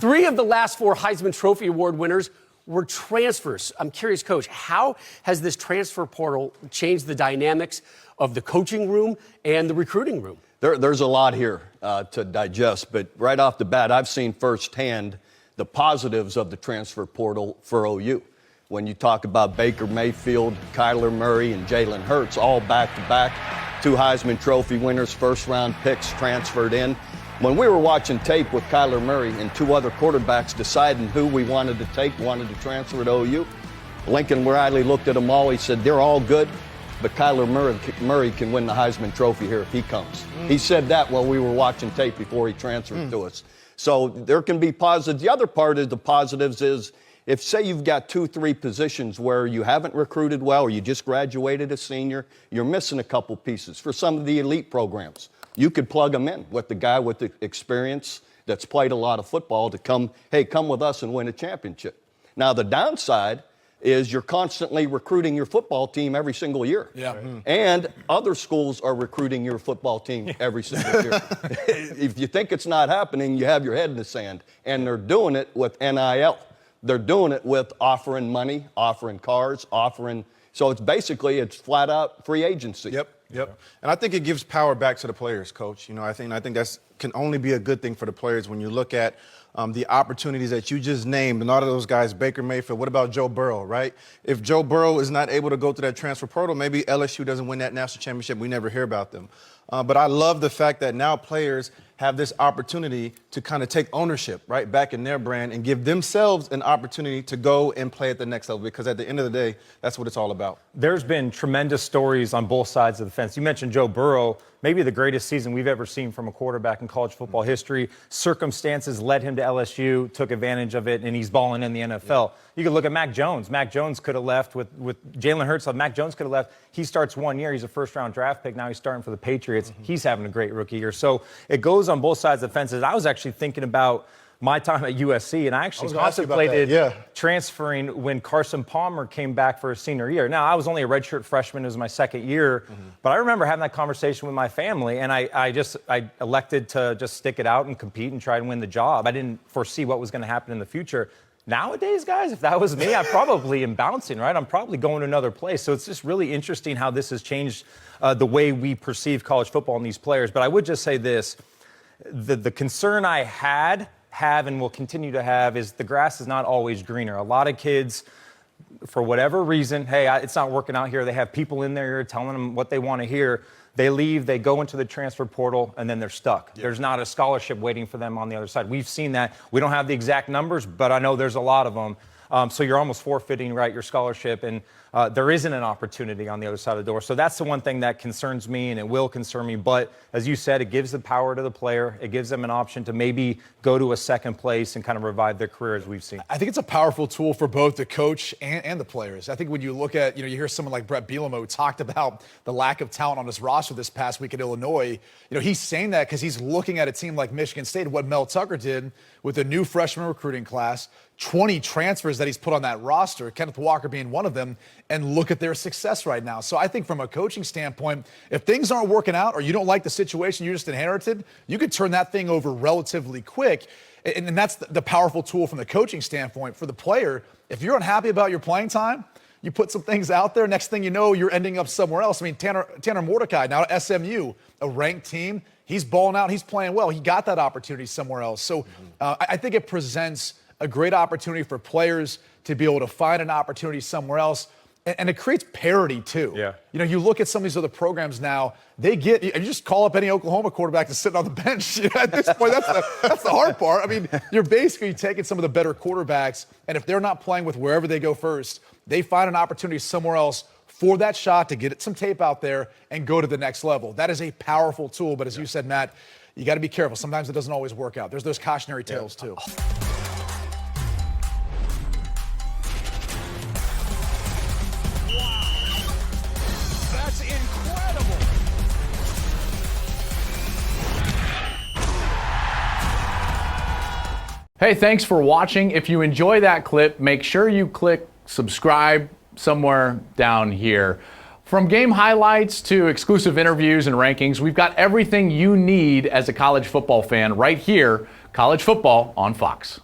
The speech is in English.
3 of the last 4 Heisman Trophy Award winners were transfers. I'm curious, Coach, how has this transfer portal changed the dynamics of the coaching room and the recruiting room? There's a lot here to digest, but right off the bat, I've seen firsthand the positives of the transfer portal for OU. When you talk about Baker Mayfield, Kyler Murray, and Jalen Hurts, all back-to-back, 2 Heisman Trophy winners, first-round picks transferred in. When we were watching tape with Kyler Murray and 2 other quarterbacks deciding who we wanted to transfer to OU, Lincoln Riley looked at them all. He said, they're all good, but Kyler Murray can win the Heisman Trophy here if he comes. He said that while we were watching tape before he transferred to us. So there can be positives. The other part of the positives is if, say, you've got 2-3 positions where you haven't recruited well or you just graduated a senior, you're missing a couple pieces. For some of the elite programs, you could plug them in with the guy with the experience that's played a lot of football to come with us and win a championship. Now, the downside is you're constantly recruiting your football team every single year. Yeah. And other schools are recruiting your football team every single year. If you think it's not happening, you have your head in the sand. And they're doing it with NIL. They're doing it with offering money, offering cars, so it's flat out free agency. Yep. And I think it gives power back to the players, Coach. I think that's can only be a good thing for the players when you look at the opportunities that you just named, and all of those guys, Baker Mayfield. What about Joe Burrow, right? If Joe Burrow is not able to go through that transfer portal, maybe LSU doesn't win that national championship. We never hear about them. But I love the fact that now players have this opportunity to kind of take ownership, right, back in their brand and give themselves an opportunity to go and play at the next level, because at the end of the day, that's what it's all about. There's been tremendous stories on both sides of the fence. You mentioned Joe Burrow, maybe the greatest season we've ever seen from a quarterback in college football history. Circumstances led him to LSU, took advantage of it, and he's balling in the NFL. You could look at Mac Jones. Mac Jones could have left with Jalen Hurts. Mac Jones could have left. He starts 1 year. He's a first-round draft pick. Now he's starting for the Patriots. He's having a great rookie year. So it goes on both sides of the fences. I was actually thinking about my time at USC, and I actually contemplated transferring when Carson Palmer came back for his senior year. Now, I was only a redshirt freshman. It was my second year. But I remember having that conversation with my family, and I elected to just stick it out and compete and try to win the job. I didn't foresee what was going to happen in the future. Nowadays, guys, if that was me, I probably am bouncing, right? I'm probably going to another place. So it's just really interesting how this has changed the way we perceive college football and these players. But I would just say this. The concern I have and will continue to have is the grass is not always greener. A lot of kids, for whatever reason, it's not working out here. They have people in there telling them what they want to hear. They leave, they go into the transfer portal, and then they're stuck. There's not a scholarship waiting for them on the other side. We've seen that. We don't have the exact numbers, but I know there's a lot of them. So you're almost forfeiting, right, your scholarship, and there isn't an opportunity on the other side of the door. So that's the one thing that concerns me, and it will concern me. But as you said, it gives the power to the player. It gives them an option to maybe go to a second place and kind of revive their career, as we've seen. I think it's a powerful tool for both the coach and the players. I think when you look at, you hear someone like Brett Bielema who talked about the lack of talent on his roster this past week at Illinois. He's saying that because he's looking at a team like Michigan State, what Mel Tucker did with a new freshman recruiting class, 20 transfers that he's put on that roster, Kenneth Walker being one of them, and look at their success right now. So I think from a coaching standpoint, if things aren't working out or you don't like the situation you just inherited, you could turn that thing over relatively quick. And that's the powerful tool from the coaching standpoint. For the player, if you're unhappy about your playing time, you put some things out there, next thing you know, you're ending up somewhere else. I mean, Tanner Mordecai, now at SMU, a ranked team, he's balling out, he's playing well. He got that opportunity somewhere else. So I think it presents a great opportunity for players to be able to find an opportunity somewhere else. And it creates parity, too. Yeah. You look at some of these other programs now, you just call up any Oklahoma quarterback that's sitting on the bench. At this point, that's the hard part. I mean, you're basically taking some of the better quarterbacks, and if they're not playing with wherever they go first, they find an opportunity somewhere else for that shot to get some tape out there and go to the next level. That is a powerful tool, but as you said, Matt, you got to be careful. Sometimes it doesn't always work out. There's those cautionary tales, too. Hey, thanks for watching. If you enjoy that clip, make sure you click subscribe somewhere down here. From game highlights to exclusive interviews and rankings, we've got everything you need as a college football fan right here, College Football on Fox.